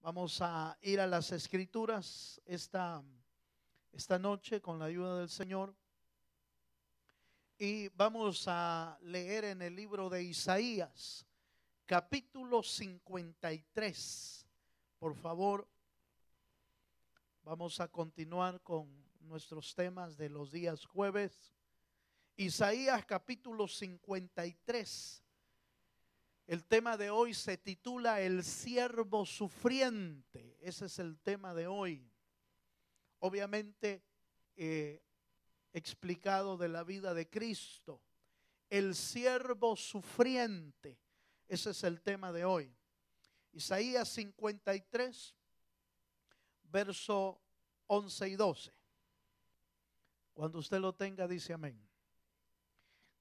Vamos a ir a las Escrituras esta noche con la ayuda del Señor. Y vamos a leer en el libro de Isaías, capítulo 53. Por favor, vamos a continuar con nuestros temas de los días jueves. Isaías capítulo 53. El tema de hoy se titula El siervo sufriente. Ese es el tema de hoy. Obviamente explicado de la vida de Cristo. El siervo sufriente. Ese es el tema de hoy. Isaías 53, verso 11 y 12. Cuando usted lo tenga, dice amén.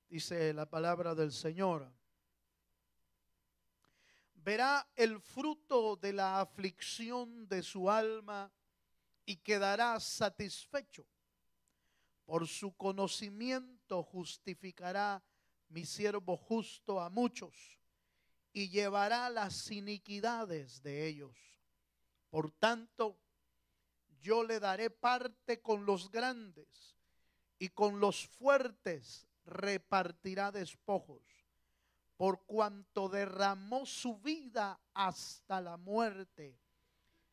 Dice la palabra del Señor. Verá el fruto de la aflicción de su alma y quedará satisfecho. Por su conocimiento justificará mi siervo justo a muchos y llevará las iniquidades de ellos. Por tanto, yo le daré parte con los grandes y con los fuertes repartirá despojos. Por cuanto derramó su vida hasta la muerte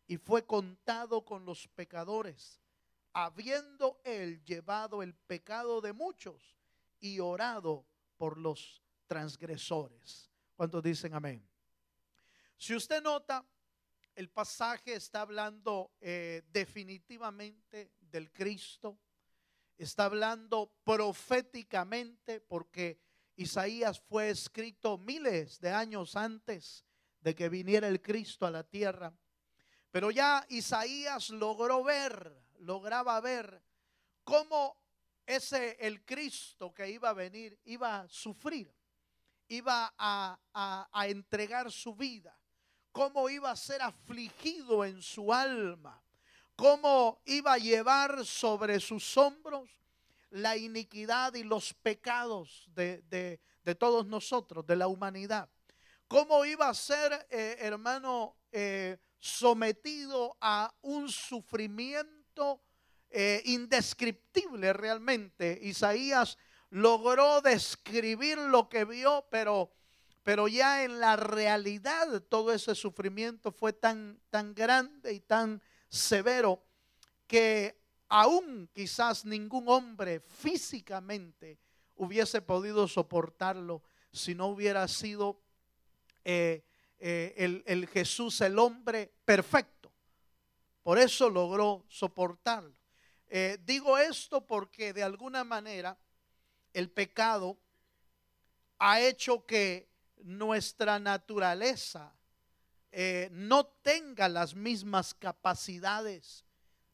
y fue contado con los pecadores, habiendo él llevado el pecado de muchos y orado por los transgresores. ¿Cuántos dicen amén? Si usted nota, el pasaje está hablando definitivamente del Cristo, está hablando proféticamente porque Isaías fue escrito miles de años antes de que viniera el Cristo a la tierra. Pero ya Isaías lograba ver cómo el Cristo que iba a venir iba a sufrir, iba a entregar su vida, cómo iba a ser afligido en su alma, cómo iba a llevar sobre sus hombros la iniquidad y los pecados de todos nosotros, de la humanidad. Cómo iba a ser, sometido a un sufrimiento indescriptible realmente. Isaías logró describir lo que vio, pero ya en la realidad todo ese sufrimiento fue tan grande y tan severo que aún quizás ningún hombre físicamente hubiese podido soportarlo si no hubiera sido el Jesús, el hombre perfecto. Por eso logró soportarlo. Digo esto porque de alguna manera el pecado ha hecho que nuestra naturaleza no tenga las mismas capacidades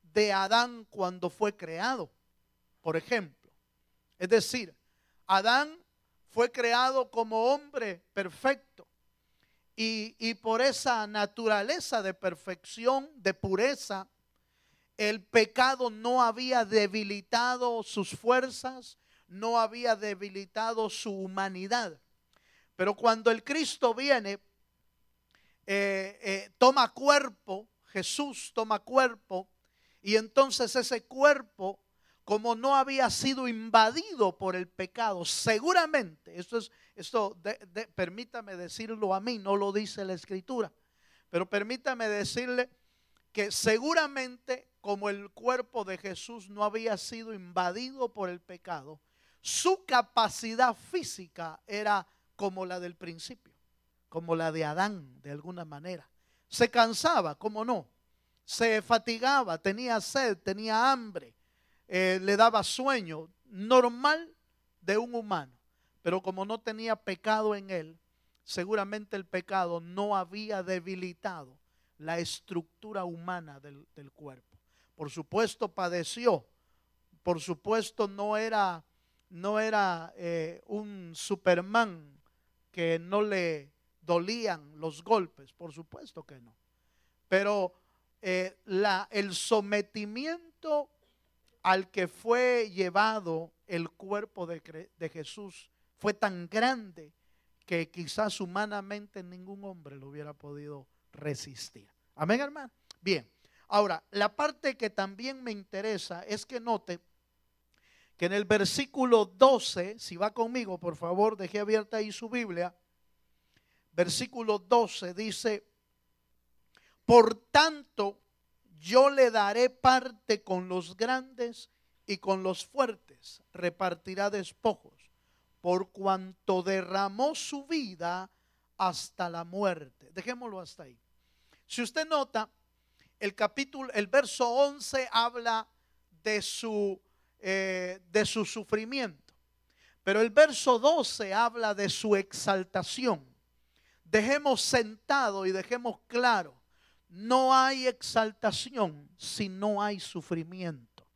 de Adán cuando fue creado, por ejemplo. Es decir, Adán fue creado como hombre perfecto y por esa naturaleza de perfección, de pureza, el pecado no había debilitado sus fuerzas, no había debilitado su humanidad. Pero cuando el Cristo viene, toma cuerpo, Jesús toma cuerpo, y entonces ese cuerpo, como no había sido invadido por el pecado, seguramente, permítame decirlo a mí, no lo dice la Escritura, pero permítame decirle que seguramente como el cuerpo de Jesús no había sido invadido por el pecado, su capacidad física era como la del principio, como la de Adán de alguna manera. Se cansaba, ¿cómo no? Se fatigaba, tenía sed, tenía hambre, le daba sueño, normal de un humano. Pero como no tenía pecado en él, seguramente el pecado no había debilitado la estructura humana del cuerpo. Por supuesto padeció, por supuesto no era un Superman que no le dolían los golpes, por supuesto que no. Pero el sometimiento al que fue llevado el cuerpo de Jesús fue tan grande que quizás humanamente ningún hombre lo hubiera podido resistir. Amén, hermano. Bien, ahora, la parte que también me interesa es que note que en el versículo 12, si va conmigo, por favor, deje abierta ahí su Biblia. Versículo 12 dice: por tanto, yo le daré parte con los grandes y con los fuertes repartirá despojos, por cuanto derramó su vida hasta la muerte. Dejémoslo hasta ahí. Si usted nota, el verso 11 habla de su sufrimiento, pero el verso 12 habla de su exaltación. Dejemos sentado y dejemos claro: no hay exaltación si no hay sufrimiento.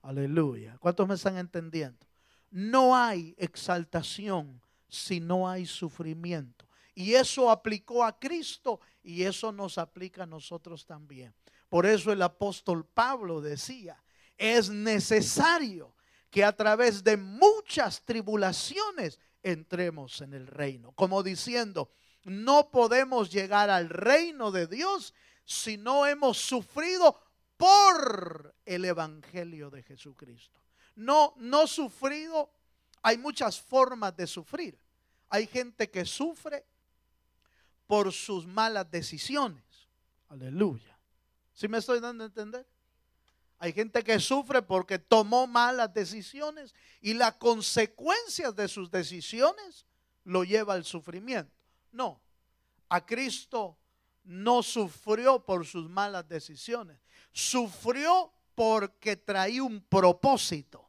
Aleluya. ¿Cuántos me están entendiendo? No hay exaltación si no hay sufrimiento. Y eso aplicó a Cristo y eso nos aplica a nosotros también. Por eso el apóstol Pablo decía: es necesario que a través de muchas tribulaciones entremos en el reino. Como diciendo, no podemos llegar al reino de Dios si no hemos sufrido por el evangelio de Jesucristo. No sufrido. Hay muchas formas de sufrir. Hay gente que sufre por sus malas decisiones. Aleluya. ¿Sí me estoy dando a entender? Hay gente que sufre porque tomó malas decisiones y las consecuencias de sus decisiones lo lleva al sufrimiento. No, a Cristo no sufrió por sus malas decisiones. Sufrió porque traía un propósito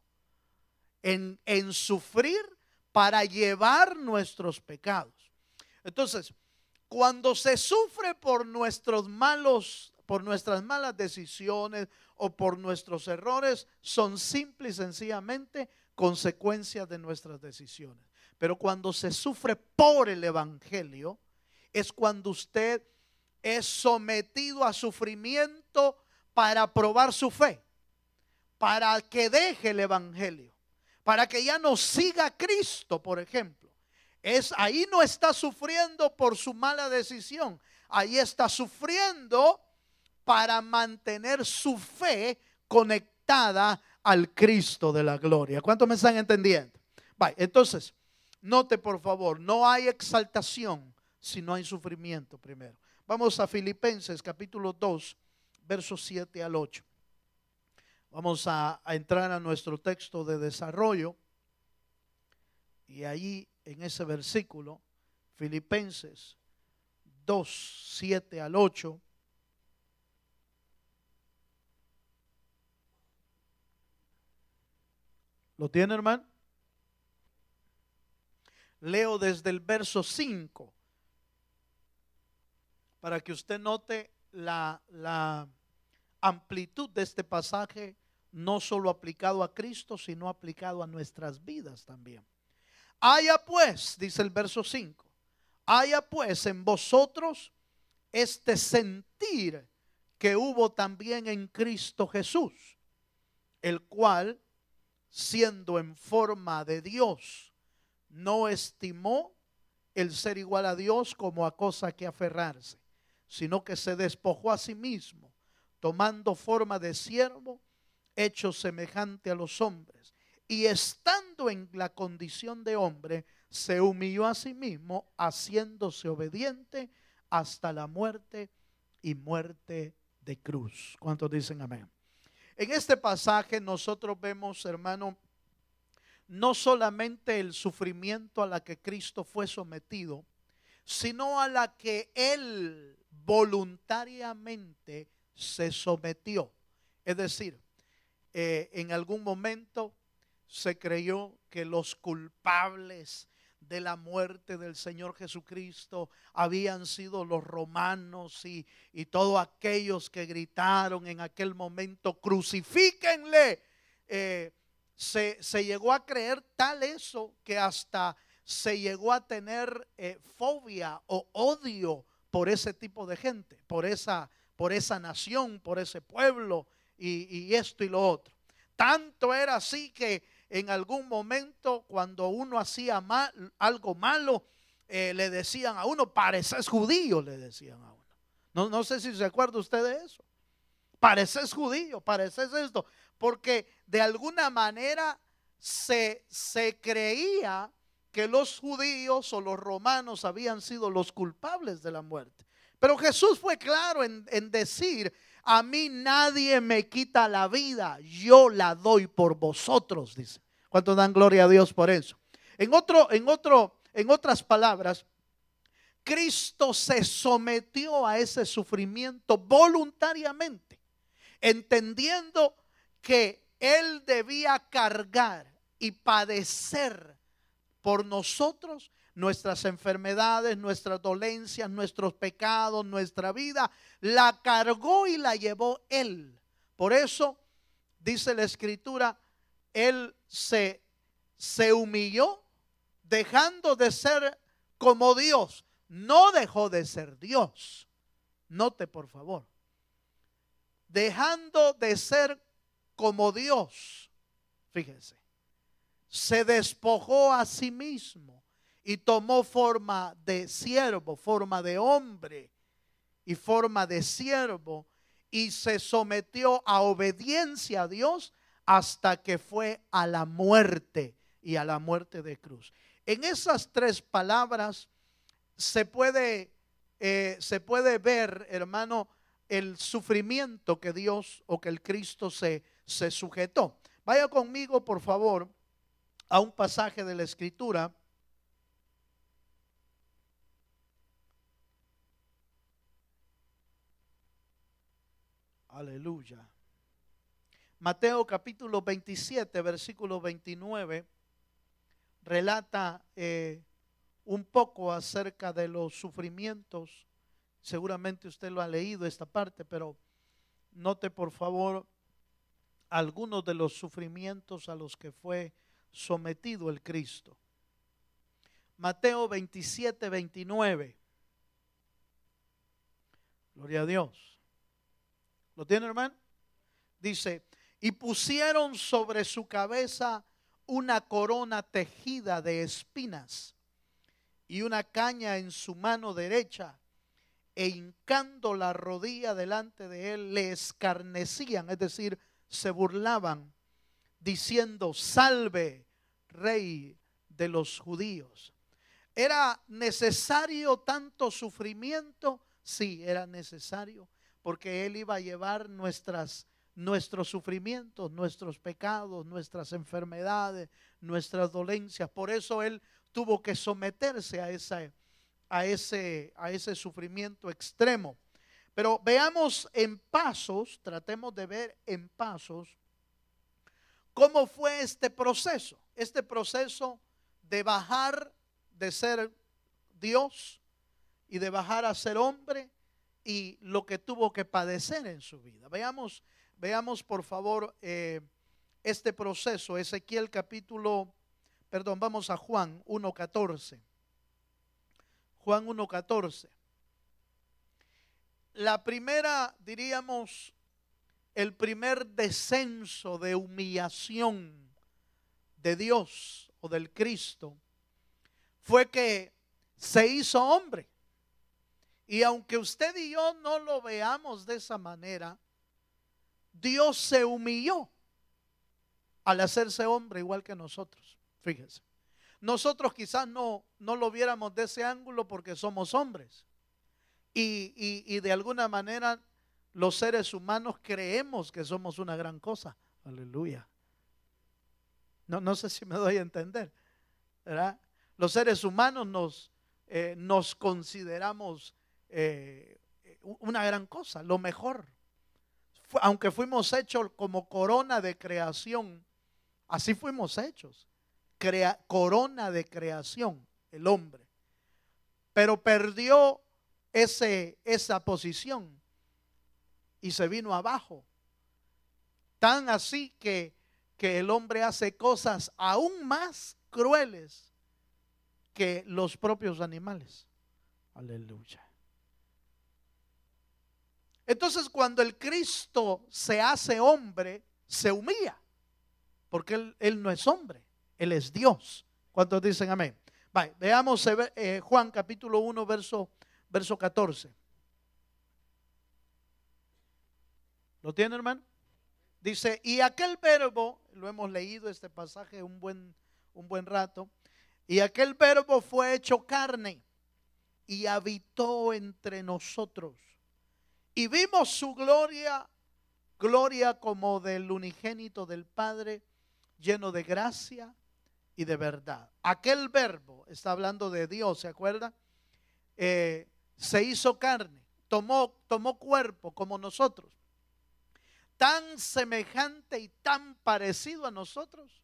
en sufrir para llevar nuestros pecados. Entonces, cuando se sufre por nuestras malas decisiones o por nuestros errores, son simple y sencillamente consecuencias de nuestras decisiones. Pero cuando se sufre por el evangelio, es cuando usted es sometido a sufrimiento para probar su fe, para que deje el evangelio, para que ya no siga a Cristo, por ejemplo. Ahí no está sufriendo por su mala decisión, ahí está sufriendo para mantener su fe conectada al Cristo de la gloria. ¿Cuántos me están entendiendo? Vale, entonces, note por favor, no hay exaltación si no hay sufrimiento primero. Vamos a Filipenses capítulo 2, versos 7 al 8. Vamos a entrar a nuestro texto de desarrollo. Y ahí en ese versículo, Filipenses 2, 7 al 8. ¿Lo tiene, hermano? Leo desde el verso 5 para que usted note la amplitud de este pasaje, no solo aplicado a Cristo, sino aplicado a nuestras vidas también. Haya pues, dice el verso 5, haya pues en vosotros este sentir que hubo también en Cristo Jesús, el cual, siendo en forma de Dios, no estimó el ser igual a Dios como a cosa que aferrarse, sino que se despojó a sí mismo, tomando forma de siervo, hecho semejante a los hombres, y estando en la condición de hombre, se humilló a sí mismo, haciéndose obediente hasta la muerte y muerte de cruz. ¿Cuántos dicen amén? En este pasaje nosotros vemos, hermano, no solamente el sufrimiento a la que Cristo fue sometido, sino a la que Él voluntariamente se sometió. Es decir, en algún momento se creyó que los culpables de la muerte del Señor Jesucristo habían sido los romanos y todos aquellos que gritaron en aquel momento: crucifíquenle. Se llegó a creer tal eso que hasta se llegó a tener fobia o odio por ese tipo de gente, por esa nación, por ese pueblo y esto y lo otro. Tanto era así que en algún momento cuando uno hacía algo malo, le decían a uno: pareces judío, le decían a uno. No sé si se acuerda usted de eso. Pareces judío, pareces esto, porque de alguna manera se creía que los judíos o los romanos habían sido los culpables de la muerte. Pero Jesús fue claro en decir: a mí nadie me quita la vida, yo la doy por vosotros, dice. ¿Cuántos dan gloria a Dios por eso? En otras palabras, Cristo se sometió a ese sufrimiento voluntariamente, entendiendo que Él debía cargar y padecer por nosotros nuestras enfermedades, nuestras dolencias, nuestros pecados, nuestra vida. La cargó y la llevó Él. Por eso dice la Escritura, Él se humilló, dejando de ser como Dios. No dejó de ser Dios. Note por favor. Dejando de ser como Dios, fíjense, se despojó a sí mismo y tomó forma de siervo, forma de hombre y forma de siervo, y se sometió a obediencia a Dios hasta que fue a la muerte, y a la muerte de cruz. En esas tres palabras se puede ver, hermano, el sufrimiento que Dios o que el Cristo se sujetó. Vaya conmigo, por favor, a un pasaje de la Escritura. Aleluya. Mateo capítulo 27, versículo 29, relata un poco acerca de los sufrimientos. Seguramente usted lo ha leído esta parte, pero note por favor algunos de los sufrimientos a los que fue sometido el Cristo. Mateo 27, 29. Gloria a Dios. ¿Lo tiene, hermano? Dice: y pusieron sobre su cabeza una corona tejida de espinas y una caña en su mano derecha, e hincando la rodilla delante de él, le escarnecían, es decir, se burlaban, diciendo: salve, Rey de los judíos. ¿Era necesario tanto sufrimiento? Sí, era necesario, porque Él iba a llevar nuestros sufrimientos, nuestros pecados, nuestras enfermedades, nuestras dolencias. Por eso Él tuvo que someterse a ese sufrimiento extremo. Pero veamos en pasos, tratemos de ver en pasos cómo fue este proceso de bajar de ser Dios y de bajar a ser hombre, y lo que tuvo que padecer en su vida. Veamos por favor este proceso. Vamos a Juan 1:14. Juan 1:14. La primera, diríamos, el primer descenso de humillación de Dios o del Cristo fue que se hizo hombre. Y aunque usted y yo no lo veamos de esa manera, Dios se humilló al hacerse hombre igual que nosotros. Fíjese, nosotros quizás no lo viéramos de ese ángulo porque somos hombres. Y de alguna manera los seres humanos creemos que somos una gran cosa. Aleluya. No sé si me doy a entender, ¿verdad? Los seres humanos nos consideramos una gran cosa, lo mejor. Aunque fuimos hechos como corona de creación, así fuimos hechos, corona de creación, el hombre. Pero perdió esa posición y se vino abajo. Tan así que el hombre hace cosas aún más crueles que los propios animales. Aleluya. Entonces, cuando el Cristo se hace hombre, se humilla, porque él no es hombre, Él es Dios. ¿Cuántos dicen amén? Veamos Juan capítulo 1 verso 14. ¿Lo tiene, hermano? Dice, y aquel verbo, lo hemos leído este pasaje un buen rato, y aquel verbo fue hecho carne y habitó entre nosotros. Y vimos su gloria, gloria como del unigénito del Padre, lleno de gracia y de verdad. Aquel verbo, está hablando de Dios, ¿se acuerda? Se hizo carne, tomó cuerpo como nosotros, tan semejante y tan parecido a nosotros,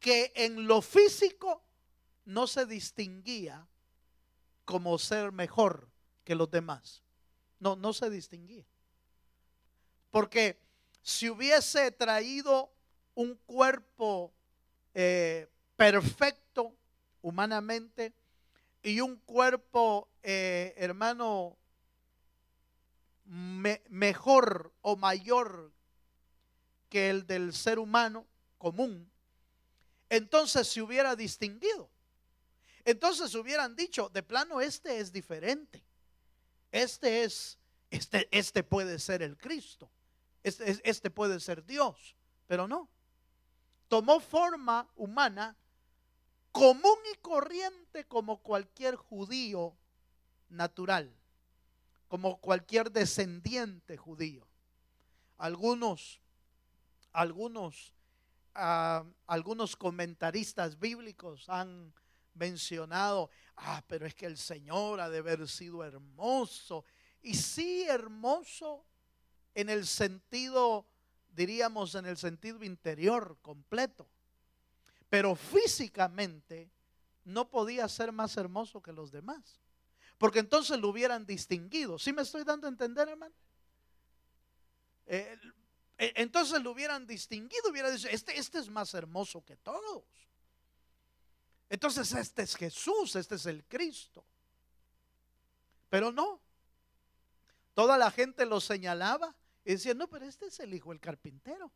que en lo físico no se distinguía como ser mejor que los demás. No se distinguía. Porque si hubiese traído un cuerpo perfecto humanamente y un cuerpo, hermano, mejor o mayor que el del ser humano común, entonces se hubiera distinguido. Entonces hubieran dicho, de plano este es diferente. Este puede ser el Cristo. Este puede ser Dios. Pero no. Tomó forma humana común y corriente como cualquier judío natural, como cualquier descendiente judío. Algunos comentaristas bíblicos han mencionado, pero es que el Señor ha de haber sido hermoso. Y sí, hermoso en el sentido, diríamos, en el sentido interior completo. Pero físicamente no podía ser más hermoso que los demás, porque entonces lo hubieran distinguido. ¿Sí me estoy dando a entender, hermano? Entonces lo hubieran distinguido, hubiera dicho, este es más hermoso que todos. Entonces este es Jesús, este es el Cristo. Pero no, toda la gente lo señalaba y decía, no, pero este es el hijo del carpintero.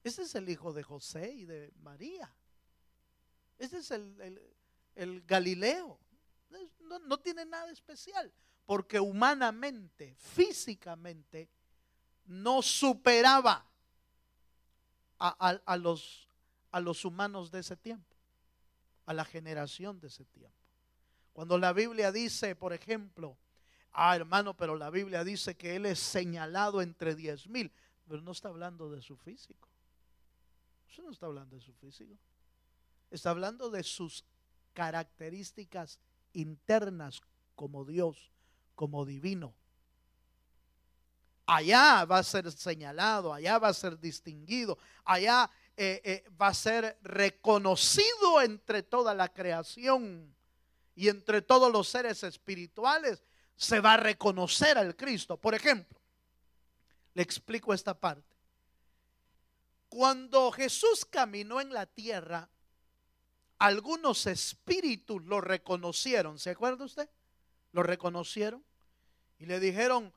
Este es el hijo de José y de María. Este es el Galileo. No tiene nada especial, porque humanamente, físicamente, no superaba a los humanos de ese tiempo, a la generación de ese tiempo. Cuando la Biblia dice, por ejemplo, hermano, pero la Biblia dice que Él es señalado entre 10,000, pero no está hablando de su físico. Eso no está hablando de su físico. Está hablando de sus características internas como Dios, como divino. Allá va a ser señalado, allá va a ser distinguido, allá va a ser reconocido entre toda la creación y entre todos los seres espirituales. Se va a reconocer al Cristo. Por ejemplo, le explico esta parte. Cuando Jesús caminó en la tierra, algunos espíritus lo reconocieron. ¿Se acuerda usted? Lo reconocieron y le dijeron,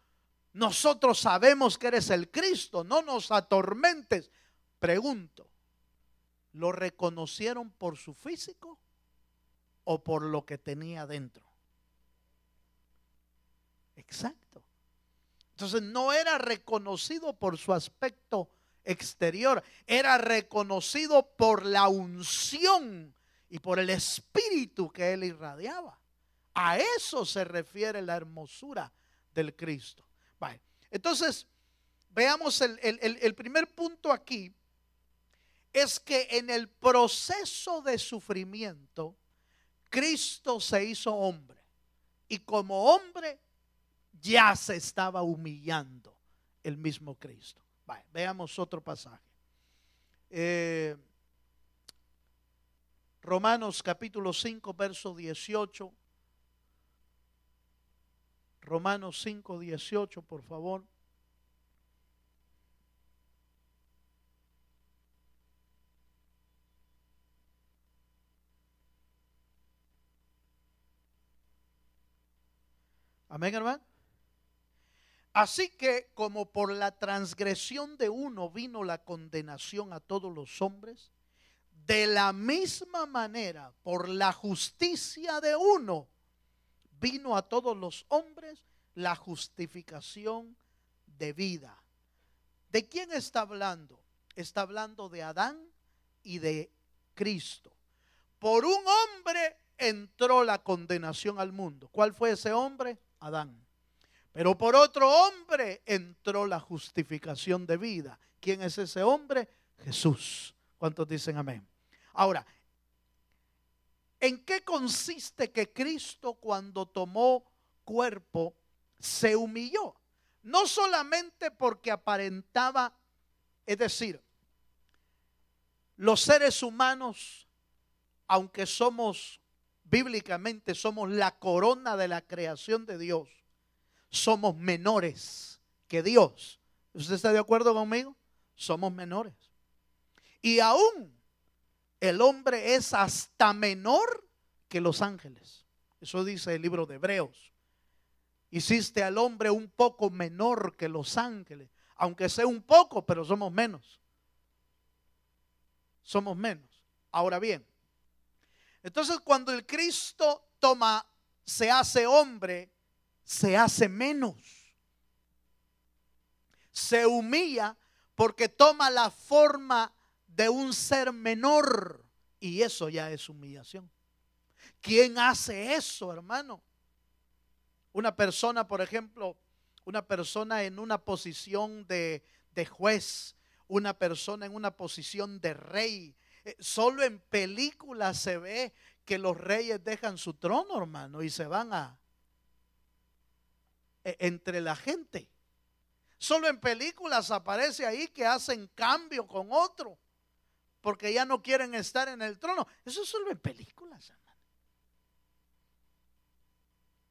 nosotros sabemos que eres el Cristo, no nos atormentes. Pregunto, ¿lo reconocieron por su físico o por lo que tenía dentro? Exacto. Entonces no era reconocido por su aspecto exterior, era reconocido por la unción y por el espíritu que él irradiaba. A eso se refiere la hermosura del Cristo. Vale. Entonces, veamos el primer punto aquí, es que en el proceso de sufrimiento, Cristo se hizo hombre, y como hombre ya se estaba humillando el mismo Cristo. Vale, veamos otro pasaje. Romanos capítulo 5, verso 18. Romanos 5, 18, por favor. Amén, hermano. Así que como por la transgresión de uno vino la condenación a todos los hombres, de la misma manera por la justicia de uno vino a todos los hombres la justificación de vida. ¿De quién está hablando? Está hablando de Adán y de Cristo. Por un hombre entró la condenación al mundo. ¿Cuál fue ese hombre? Adán. Pero por otro hombre entró la justificación de vida. ¿Quién es ese hombre? Jesús. ¿Cuántos dicen amén? Ahora, ¿en qué consiste que Cristo cuando tomó cuerpo se humilló? No solamente porque aparentaba, es decir, los seres humanos, aunque somos, bíblicamente somos la corona de la creación de Dios, somos menores que Dios. ¿Usted está de acuerdo conmigo? Somos menores. Y aún el hombre es hasta menor que los ángeles. Eso dice el libro de Hebreos. Hiciste al hombre un poco menor que los ángeles. Aunque sea un poco, pero somos menos. Somos menos. Ahora bien, entonces cuando el Cristo se hace hombre, se hace menos. Se humilla porque toma la forma de un ser menor. Y eso ya es humillación. ¿Quién hace eso, hermano? Una persona, por ejemplo, una persona en una posición de juez, una persona en una posición de rey. Solo en películas se ve que los reyes dejan su trono, hermano, y se van entre la gente. Solo en películas aparece ahí que hacen cambio con otro, porque ya no quieren estar en el trono. Eso es solo en películas, hermano.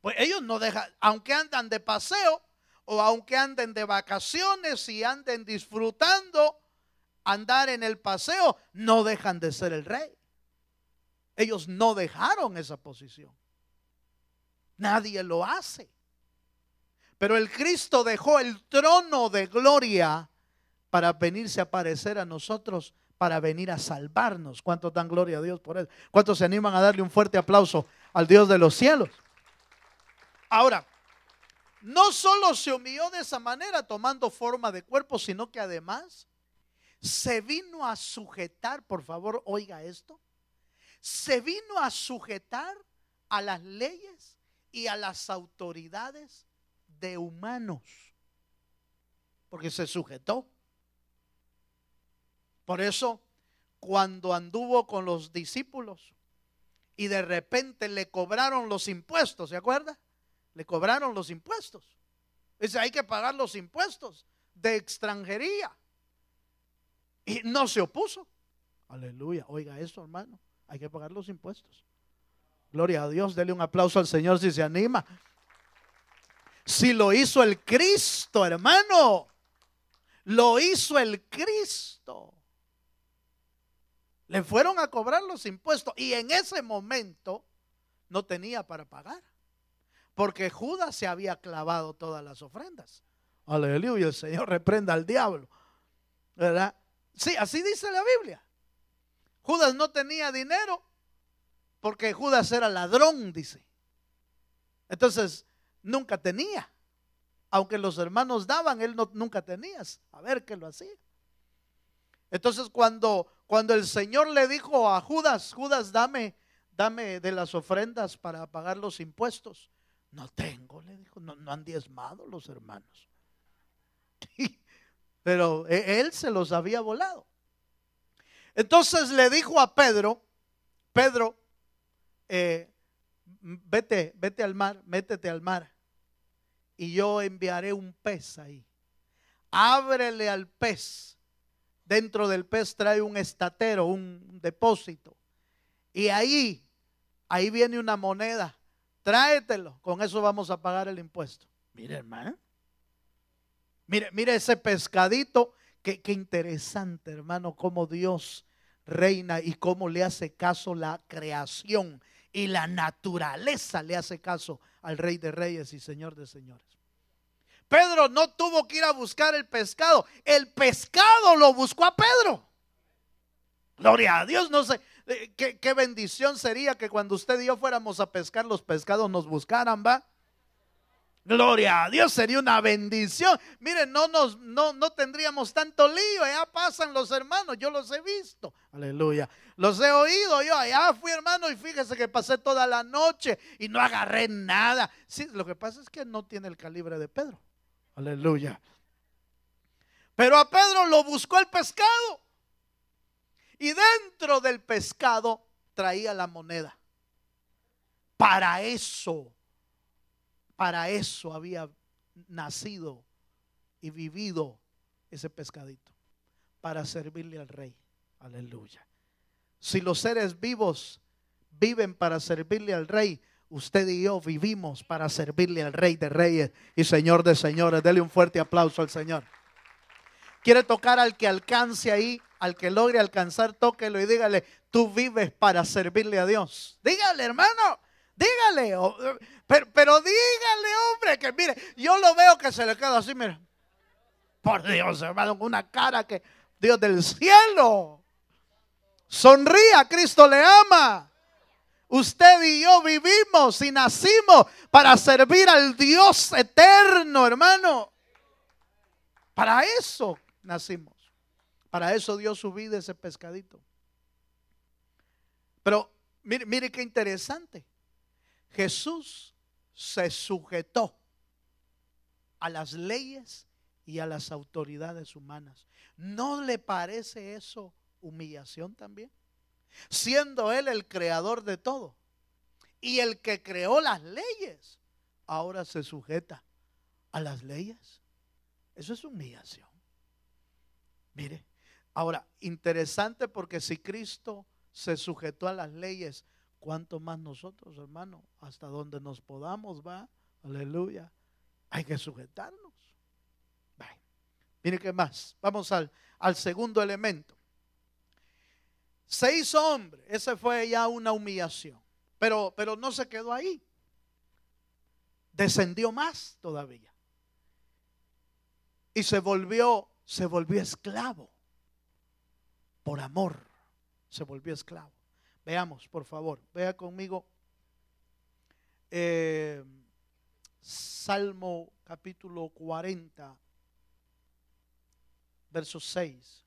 Pues ellos no dejan, aunque andan de paseo o aunque anden de vacaciones y anden disfrutando andar en el paseo, no dejan de ser el rey. Ellos no dejaron esa posición. Nadie lo hace. Pero el Cristo dejó el trono de gloria para venirse a aparecer a nosotros, para venir a salvarnos. ¿Cuántos dan gloria a Dios por eso? ¿Cuántos se animan a darle un fuerte aplauso al Dios de los cielos? Ahora, no solo se humilló de esa manera tomando forma de cuerpo, sino que además se vino a sujetar, por favor, oiga esto, se vino a sujetar a las leyes y a las autoridades de humanos, porque se sujetó. Por eso, cuando anduvo con los discípulos y de repente le cobraron los impuestos, ¿se acuerda? Le cobraron los impuestos. Dice, hay que pagar los impuestos de extranjería. Y no se opuso. Aleluya. Oiga eso, hermano. Hay que pagar los impuestos. Gloria a Dios. Dele un aplauso al Señor si se anima. Si lo hizo el Cristo, hermano. Lo hizo el Cristo. Le fueron a cobrar los impuestos. Y en ese momento no tenía para pagar. Porque Judas se había clavado todas las ofrendas. Aleluya, el Señor reprenda al diablo. ¿Verdad? Sí, así dice la Biblia. Judas no tenía dinero porque Judas era ladrón, dice. Entonces, nunca tenía. Aunque los hermanos daban, él nunca tenía. A ver qué lo hacía. Entonces, cuando el Señor le dijo a Judas, Judas, dame de las ofrendas para pagar los impuestos. No tengo, le dijo, no han diezmado los hermanos. Pero él se los había volado. Entonces le dijo a Pedro, vete al mar, métete al mar y yo enviaré un pez ahí. Ábrele al pez. Dentro del pez trae un estatero, un depósito. Y ahí viene una moneda. Tráetelo, con eso vamos a pagar el impuesto. Mire, hermano. Mire ese pescadito. Qué interesante, hermano, cómo Dios reina y cómo le hace caso la creación y la naturaleza le hace caso al Rey de Reyes y Señor de Señores. Pedro no tuvo que ir a buscar el pescado lo buscó a Pedro. Gloria a Dios. No sé qué bendición sería que cuando usted y yo fuéramos a pescar, los pescados nos buscaran, ¿va? Gloria a Dios, sería una bendición. Miren, no tendríamos tanto lío. Allá pasan los hermanos, yo los he visto. Aleluya. Los he oído. Yo allá fui, hermano, y fíjese que pasé toda la noche y no agarré nada. Sí, lo que pasa es que no tiene el calibre de Pedro. Aleluya. Pero a Pedro lo buscó el pescado. Y dentro del pescado traía la moneda. Para eso había nacido y vivido ese pescadito, para servirle al rey. Aleluya. Si los seres vivos viven para servirle al rey, usted y yo vivimos para servirle al Rey de Reyes y Señor de Señores. Dele un fuerte aplauso al Señor. Quiere tocar al que alcance ahí, al que logre alcanzar, tóquelo y dígale: tú vives para servirle a Dios. Dígale, hermano. Dígale, pero dígale, hombre, que mire, yo lo veo que se le queda así, mira. Por Dios, hermano, con una cara que Dios del cielo. Sonría, Cristo le ama. Usted y yo vivimos y nacimos para servir al Dios eterno, hermano. Para eso nacimos. Para eso dio su vida ese pescadito. Pero mire qué interesante. Jesús se sujetó a las leyes y a las autoridades humanas. ¿No le parece eso humillación también? Siendo Él el creador de todo y el que creó las leyes, ahora se sujeta a las leyes. Eso es humillación. Mire, ahora, interesante, porque si Cristo se sujetó a las leyes, ¿cuánto más nosotros, hermano? Hasta donde nos podamos, va. Aleluya. Hay que sujetarnos. Bye. Mire qué más. Vamos al segundo elemento. Se hizo hombre. Esa fue ya una humillación. Pero no se quedó ahí. Descendió más todavía. Y se volvió esclavo. Por amor. Se volvió esclavo. Veamos, por favor, vea conmigo Salmo capítulo 40, verso 6.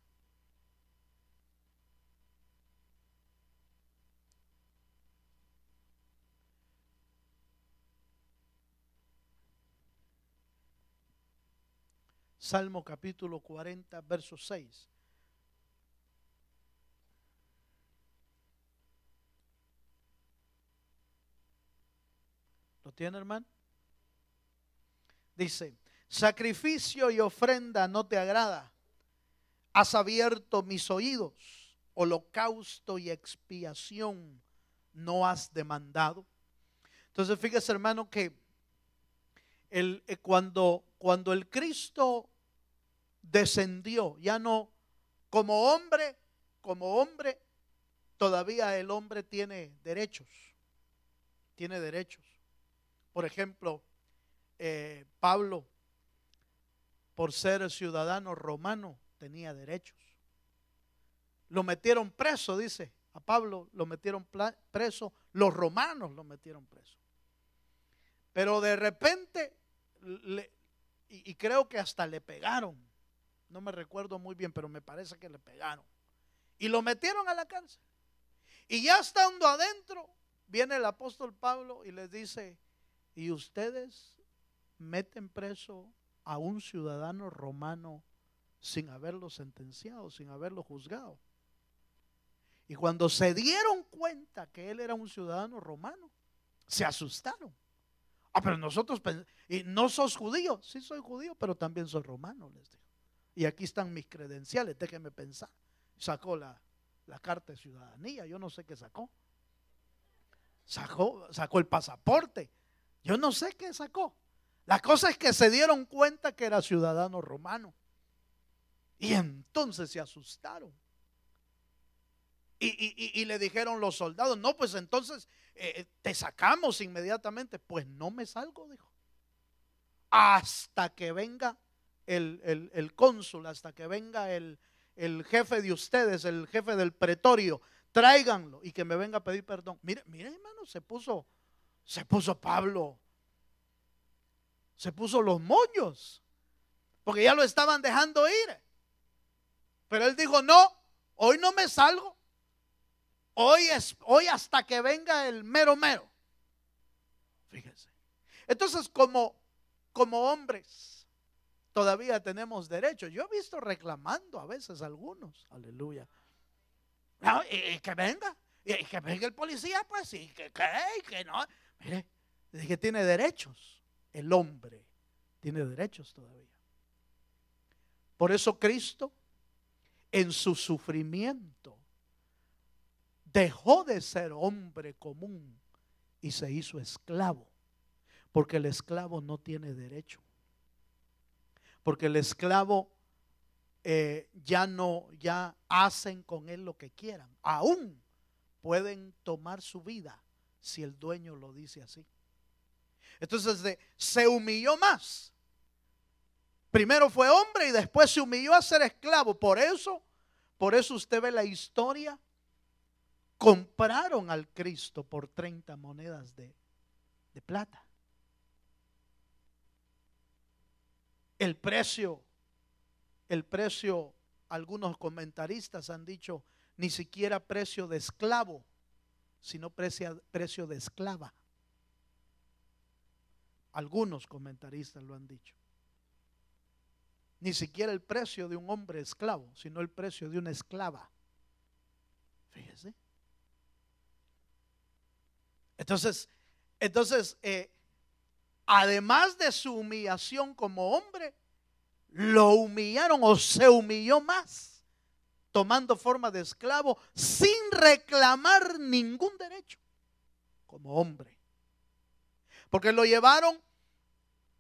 Salmo capítulo 40, verso 6. ¿Lo tiene, hermano? Dice: sacrificio y ofrenda no te agrada. Has abierto mis oídos. Holocausto y expiación no has demandado. Entonces fíjese, hermano, que cuando el Cristo descendió, ya no como hombre, todavía el hombre tiene derechos. Tiene derechos. Por ejemplo, Pablo, por ser ciudadano romano, tenía derechos. Lo metieron preso, dice. A Pablo lo metieron preso. Los romanos lo metieron preso. Pero de repente, y creo que hasta le pegaron. No me recuerdo muy bien, pero me parece que le pegaron. Y lo metieron a la cárcel. Y ya estando adentro, viene el apóstol Pablo y les dice: y ustedes meten preso a un ciudadano romano sin haberlo sentenciado, sin haberlo juzgado. Y cuando se dieron cuenta que él era un ciudadano romano, se asustaron. Pero nosotros, ¿y no sos judío? Sí, soy judío, pero también soy romano, les digo. Y aquí están mis credenciales, déjenme pensar. Sacó la carta de ciudadanía, yo no sé qué sacó. Sacó el pasaporte. Yo no sé qué sacó. La cosa es que se dieron cuenta que era ciudadano romano. Y entonces se asustaron. Y le dijeron los soldados: no, pues entonces te sacamos inmediatamente. Pues no me salgo, dijo. Hasta que venga el cónsul, hasta que venga el jefe de ustedes, el jefe del pretorio. Tráiganlo y que me venga a pedir perdón. Mire, hermano, se puso Pablo Se puso los moños, porque ya lo estaban dejando ir. Pero él dijo, no, hoy no me salgo. Hoy hasta que venga el mero mero. Fíjense. Entonces, como hombres, todavía tenemos derechos. Yo he visto reclamando a veces algunos. Aleluya. No, y que venga. Y que venga el policía, pues, y que no. Mire, dice que tiene derechos. El hombre tiene derechos todavía. Por eso Cristo, en su sufrimiento, dejó de ser hombre común y se hizo esclavo. Porque el esclavo no tiene derecho. Porque el esclavo ya hacen con él lo que quieran. Aún pueden tomar su vida si el dueño lo dice así. Entonces se humilló más. Primero fue hombre y después se humilló a ser esclavo. Por eso usted ve la historia. Compraron al Cristo por 30 monedas de plata. El precio, algunos comentaristas han dicho, ni siquiera precio de esclavo, sino precio de esclava. Algunos comentaristas lo han dicho. Ni siquiera el precio de un hombre esclavo, sino el precio de una esclava. Fíjese. Entonces, además de su humillación como hombre, lo humillaron o se humilló más, tomando forma de esclavo sin reclamar ningún derecho como hombre. Porque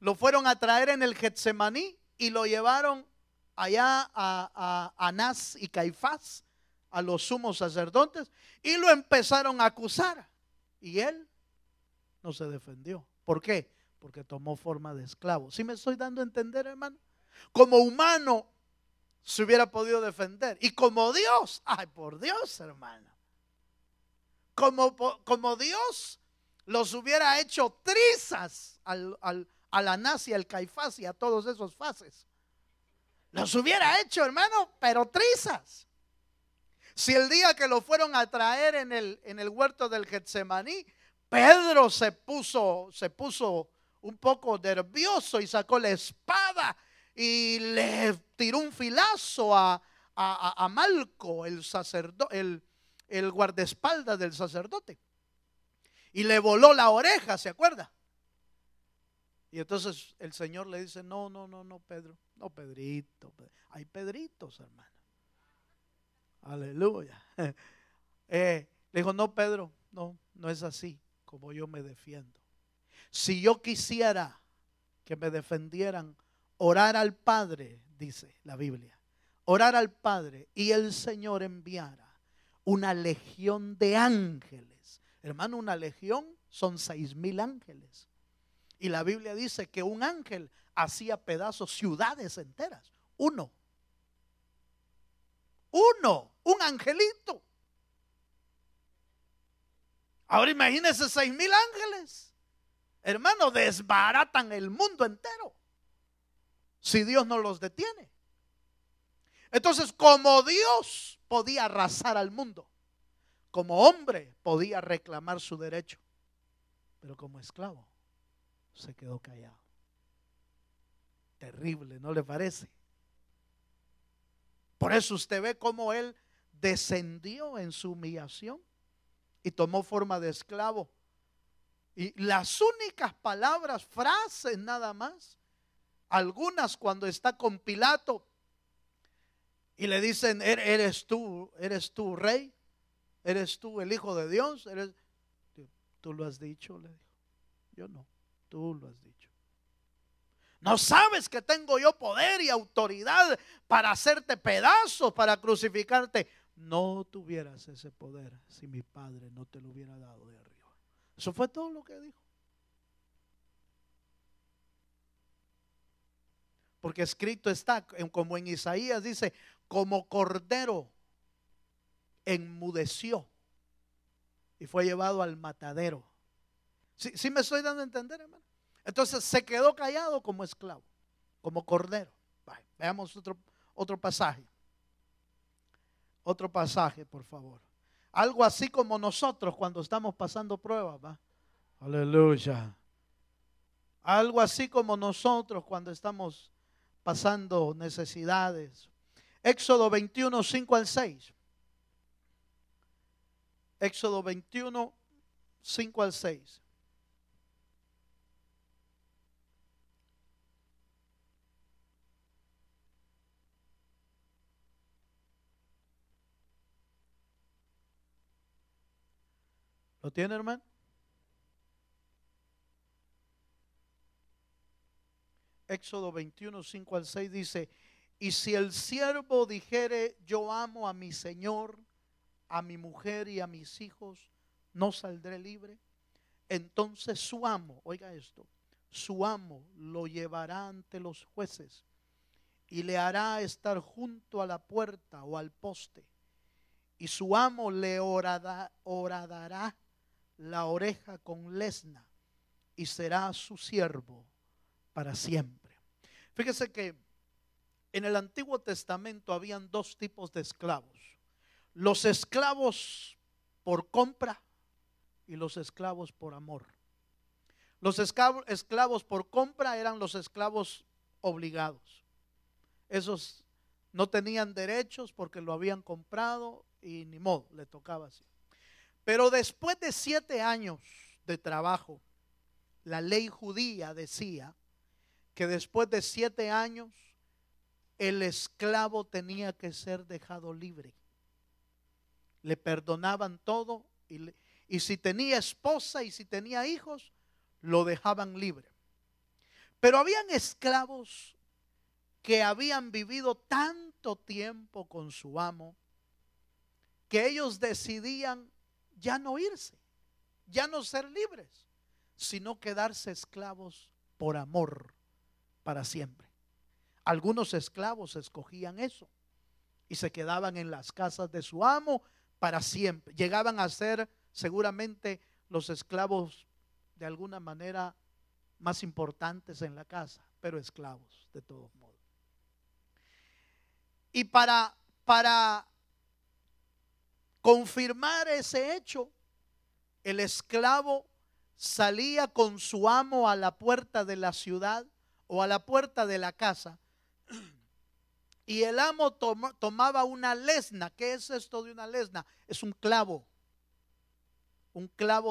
lo fueron a traer en el Getsemaní y lo llevaron allá a Anás y Caifás, a los sumos sacerdotes, y lo empezaron a acusar. Y él no se defendió. ¿Por qué? Porque tomó forma de esclavo. ¿Sí me estoy dando a entender, hermano? Como humano se hubiera podido defender. Y como Dios, ay, por Dios, hermano. Como Dios los hubiera hecho trizas al Anás y al Caifás y a todos esos fases. Los hubiera hecho, hermano, pero trizas. Si el día que lo fueron a traer en el huerto del Getsemaní, Pedro se puso un poco nervioso y sacó la espada y le tiró un filazo a Malco, el guardaespaldas del sacerdote, y le voló la oreja, ¿se acuerda? Y entonces el Señor le dice, no, Pedro, no, Pedrito, hay Pedritos, hermano. Aleluya. Le dijo, no, Pedro, no es así como yo me defiendo. Si yo quisiera que me defendieran, orar al Padre, dice la Biblia, orar al Padre y el Señor enviara una legión de ángeles. Hermano, una legión son 6,000 ángeles. Y la Biblia dice que un ángel hacía pedazos ciudades enteras. Un angelito. Ahora imagínense 6,000 ángeles. Hermano, desbaratan el mundo entero si Dios no los detiene. Entonces, como Dios podía arrasar al mundo, como hombre podía reclamar su derecho, pero como esclavo se quedó callado. Terrible, ¿no le parece? Por eso usted ve cómo él descendió en su humillación y tomó forma de esclavo. Y las únicas palabras, frases nada más, algunas cuando está con Pilato y le dicen, eres tú rey, eres tú el Hijo de Dios, tú lo has dicho, le dijo. Yo no, tú lo has dicho. ¿No sabes que tengo yo poder y autoridad para hacerte pedazos, para crucificarte? No tuvieras ese poder si mi Padre no te lo hubiera dado de arriba. Eso fue todo lo que dijo. Porque escrito está, como en Isaías dice, como cordero enmudeció y fue llevado al matadero. ¿Sí me estoy dando a entender, hermano? Entonces se quedó callado como esclavo, como cordero. Veamos otro pasaje. Otro pasaje, por favor. Algo así como nosotros cuando estamos pasando pruebas, ¿va? Aleluya. Algo así como nosotros cuando estamos pasando necesidades. Éxodo 21, 5 al 6. Éxodo 21, 5 al 6. ¿Lo tiene, hermano? Éxodo 21, 5 al 6 dice: y si el siervo dijere, yo amo a mi Señor, a mi mujer y a mis hijos, no saldré libre. Entonces su amo, oiga esto, su amo lo llevará ante los jueces y le hará estar junto a la puerta o al poste. Y su amo le horadará la oreja con lesna y será su siervo para siempre. Fíjese que en el Antiguo Testamento habían dos tipos de esclavos: los esclavos por compra y los esclavos por amor. Los esclavos por compra eran los esclavos obligados. Esos no tenían derechos porque lo habían comprado y ni modo, le tocaba así. Pero después de 7 años de trabajo, la ley judía decía que después de 7 años el esclavo tenía que ser dejado libre. Le perdonaban todo y si tenía esposa y si tenía hijos, lo dejaban libre. Pero habían esclavos que habían vivido tanto tiempo con su amo que ellos decidían ya no irse, ya no ser libres, sino quedarse esclavos por amor para siempre. Algunos esclavos escogían eso y se quedaban en las casas de su amo para siempre. Llegaban a ser seguramente los esclavos de alguna manera más importantes en la casa, pero esclavos de todos modos. Y para confirmar ese hecho, el esclavo salía con su amo a la puerta de la ciudad o a la puerta de la casa, y el amo tomaba una lesna. ¿Qué es esto de una lesna? Es un clavo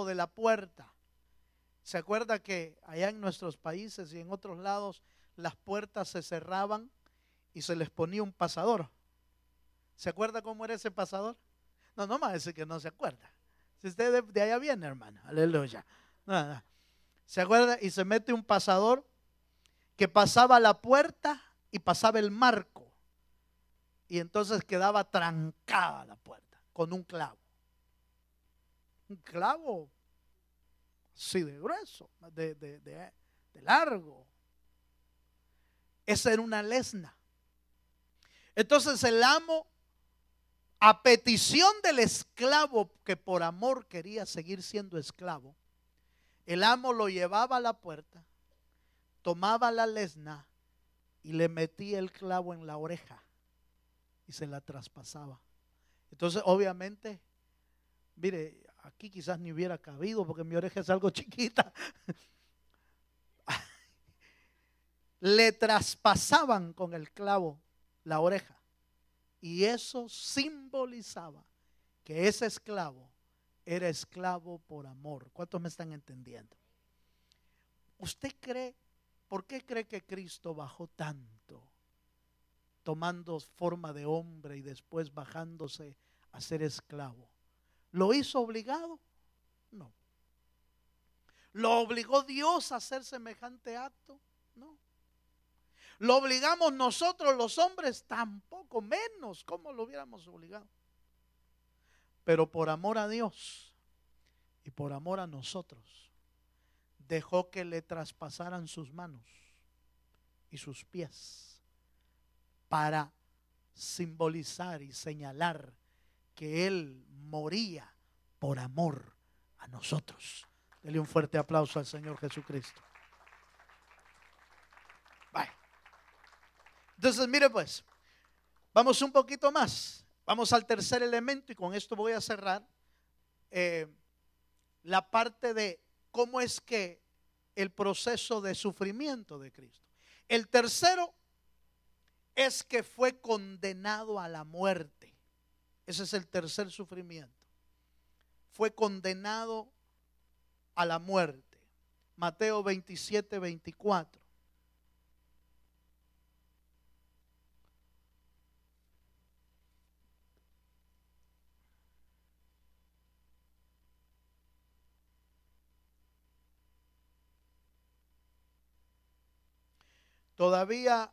de la puerta. ¿Se acuerda que allá en nuestros países y en otros lados las puertas se cerraban y se les ponía un pasador? ¿Se acuerda cómo era ese pasador? No, no me va a decir que no se acuerda. Si usted de allá viene, hermano, aleluya. No. ¿Se acuerda? Y se mete un pasador que pasaba la puerta y pasaba el marco. Y entonces quedaba trancada la puerta con un clavo. Un clavo, sí, de grueso, de largo. Esa era una lesna. Entonces el amo, a petición del esclavo que por amor quería seguir siendo esclavo, el amo lo llevaba a la puerta, tomaba la lesna y le metía el clavo en la oreja y se la traspasaba. Entonces obviamente, mire, aquí quizás ni hubiera cabido porque mi oreja es algo chiquita. Le traspasaban con el clavo la oreja. Y eso simbolizaba que ese esclavo era esclavo por amor. ¿Cuántos me están entendiendo? ¿Usted cree, por qué cree que Cristo bajó tanto, tomando forma de hombre y después bajándose a ser esclavo? ¿Lo hizo obligado? No. ¿Lo obligó Dios a hacer semejante acto? No. ¿Lo obligamos nosotros los hombres? Tampoco, menos. ¿Cómo lo hubiéramos obligado? Pero por amor a Dios y por amor a nosotros, dejó que le traspasaran sus manos y sus pies para simbolizar y señalar que Él moría por amor a nosotros. Dele un fuerte aplauso al Señor Jesucristo. Entonces, mire pues, vamos un poquito más. Vamos al tercer elemento y con esto voy a cerrar la parte de cómo es que el proceso de sufrimiento de Cristo. El tercero es que fue condenado a la muerte. Ese es el tercer sufrimiento. Fue condenado a la muerte. Mateo 27, 24. Todavía,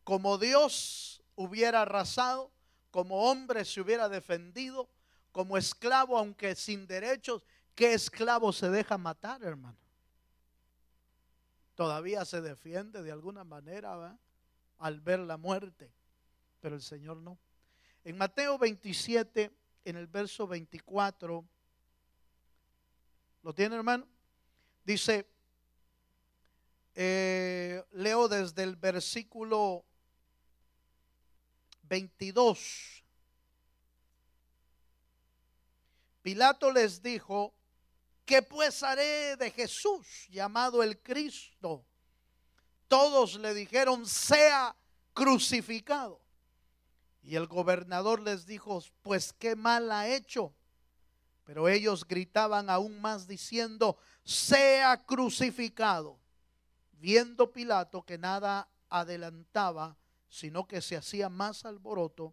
como Dios hubiera arrasado, como hombre se hubiera defendido, como esclavo, aunque sin derechos, ¿qué esclavo se deja matar, hermano? Todavía se defiende de alguna manera, ¿verdad?, al ver la muerte, pero el Señor no. En Mateo 27, en el verso 24, ¿lo tiene, hermano? Dice, leo desde el versículo 22. Pilato les dijo: ¿qué pues haré de Jesús, llamado el Cristo? Todos le dijeron: sea crucificado. Y el gobernador les dijo: pues qué mal ha hecho. Pero ellos gritaban aún más diciendo: sea crucificado. Viendo Pilato que nada adelantaba, sino que se hacía más alboroto,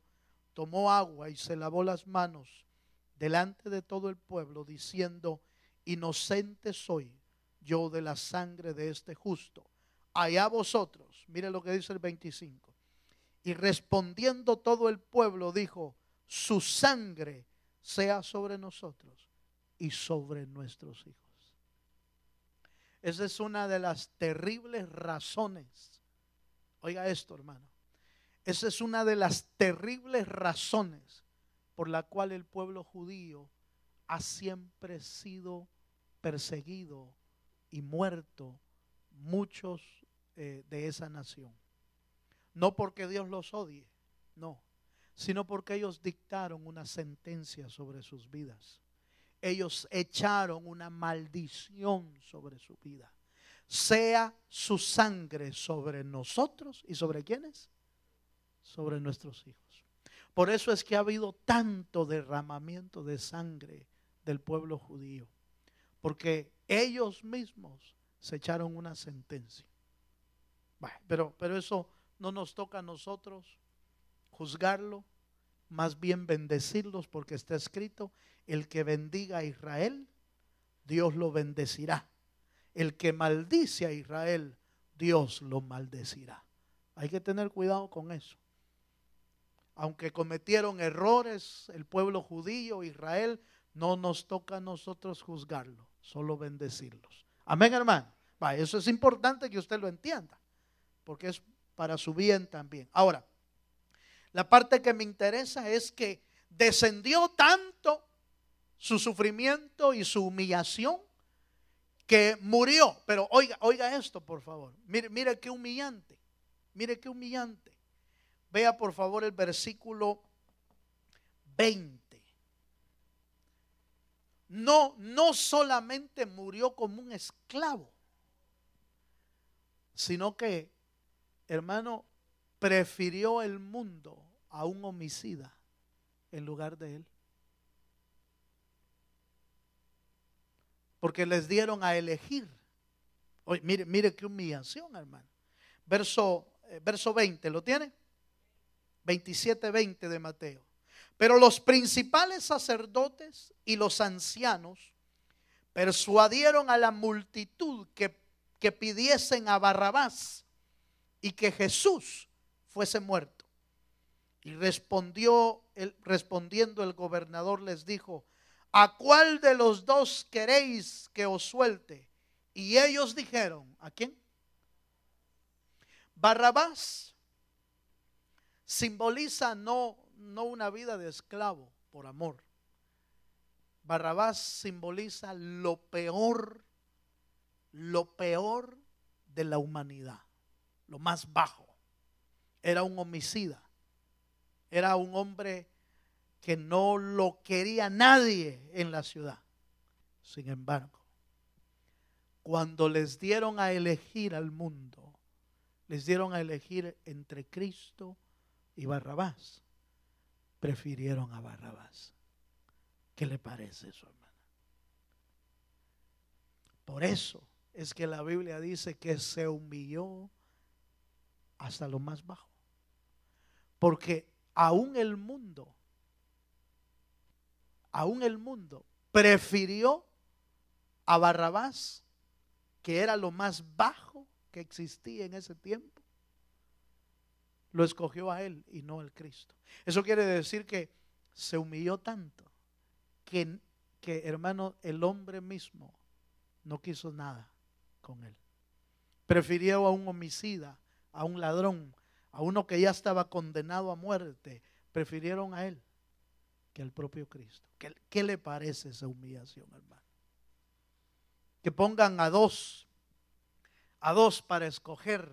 tomó agua y se lavó las manos delante de todo el pueblo, diciendo: inocente soy yo de la sangre de este justo. Allá vosotros. Mire lo que dice el 25. Y respondiendo todo el pueblo dijo: su sangre sea sobre nosotros y sobre nuestros hijos. Esa es una de las terribles razones. Oiga esto, hermano. Esa es una de las terribles razones por la cual el pueblo judío ha siempre sido perseguido y muerto muchos de esa nación. No porque Dios los odie, no, sino porque ellos dictaron una sentencia sobre sus vidas. Ellos echaron una maldición sobre su vida. Sea su sangre sobre nosotros. ¿Y sobre quiénes? Sobre nuestros hijos. Por eso es que ha habido tanto derramamiento de sangre del pueblo judío, porque ellos mismos se echaron una sentencia. Bueno, pero eso no nos toca a nosotros juzgarlo, más bien bendecirlos, porque está escrito: el que bendiga a Israel, Dios lo bendecirá. El que maldice a Israel, Dios lo maldecirá. Hay que tener cuidado con eso. Aunque cometieron errores el pueblo judío, Israel, no nos toca a nosotros juzgarlo, solo bendecirlos. Amén, hermano. Eso es importante que usted lo entienda, porque es para su bien también. Ahora, la parte que me interesa es que descendió tanto su sufrimiento y su humillación que murió. Pero oiga esto, por favor. Mire qué humillante. Mire qué humillante. Vea por favor el versículo 20. No solamente murió como un esclavo, sino que, hermano, prefirió el mundo a un homicida en lugar de él. Porque les dieron a elegir. Oye, mire qué humillación, hermano. Verso 20, ¿lo tiene? 27:20 de Mateo. Pero los principales sacerdotes y los ancianos persuadieron a la multitud que pidiesen a Barrabás y que Jesús fuese muerto. Y respondiendo el gobernador les dijo: ¿a cuál de los dos queréis que os suelte? Y ellos dijeron: ¿a quién? Barrabás simboliza no una vida de esclavo por amor. Barrabás simboliza lo peor de la humanidad, lo más bajo. era un homicida, era un hombre que no lo quería nadie en la ciudad. Sin embargo, cuando les dieron a elegir al mundo, les dieron a elegir entre Cristo y Barrabás, prefirieron a Barrabás. ¿Qué le parece eso, hermana? Por eso es que la Biblia dice que se humilló hasta lo más bajo. Porque aún el mundo prefirió a Barrabás, que era lo más bajo que existía en ese tiempo. Lo escogió a él y no al Cristo. Eso quiere decir que se humilló tanto que hermano, el hombre mismo no quiso nada con él. Prefirió a un homicida, a un ladrón, a uno que ya estaba condenado a muerte. Prefirieron a él que al propio Cristo. ¿Qué le parece esa humillación, hermano? Que pongan a dos para escoger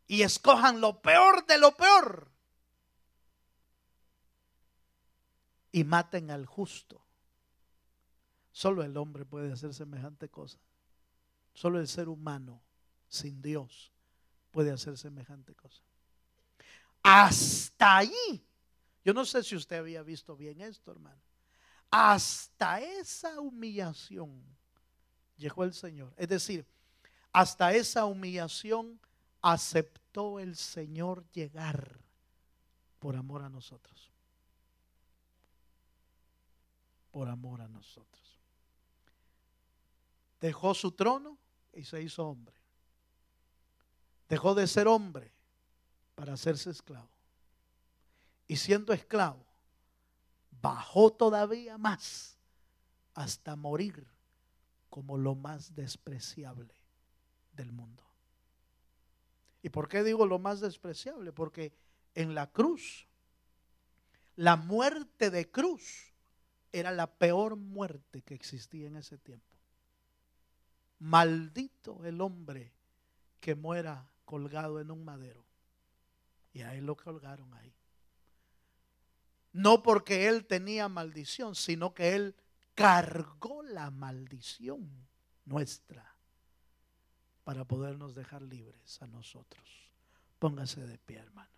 y escojan lo peor de lo peor y maten al justo. Solo el hombre puede hacer semejante cosa. Solo el ser humano sin Dios puede hacer semejante cosa. Hasta allí, yo no sé si usted había visto bien esto, hermano. Hasta esa humillación llegó el Señor. Es decir, hasta esa humillación aceptó el Señor llegar por amor a nosotros. Por amor a nosotros. Dejó su trono y se hizo hombre. Dejó de ser hombre para hacerse esclavo. Y siendo esclavo, bajó todavía más hasta morir como lo más despreciable del mundo. ¿Y por qué digo lo más despreciable? Porque en la cruz, la muerte de cruz era la peor muerte que existía en ese tiempo. Maldito el hombre que muera colgado en un madero. Y a él lo colgaron ahí. No porque él tenía maldición, sino que él cargó la maldición nuestra para podernos dejar libres a nosotros. Póngase de pie, hermano.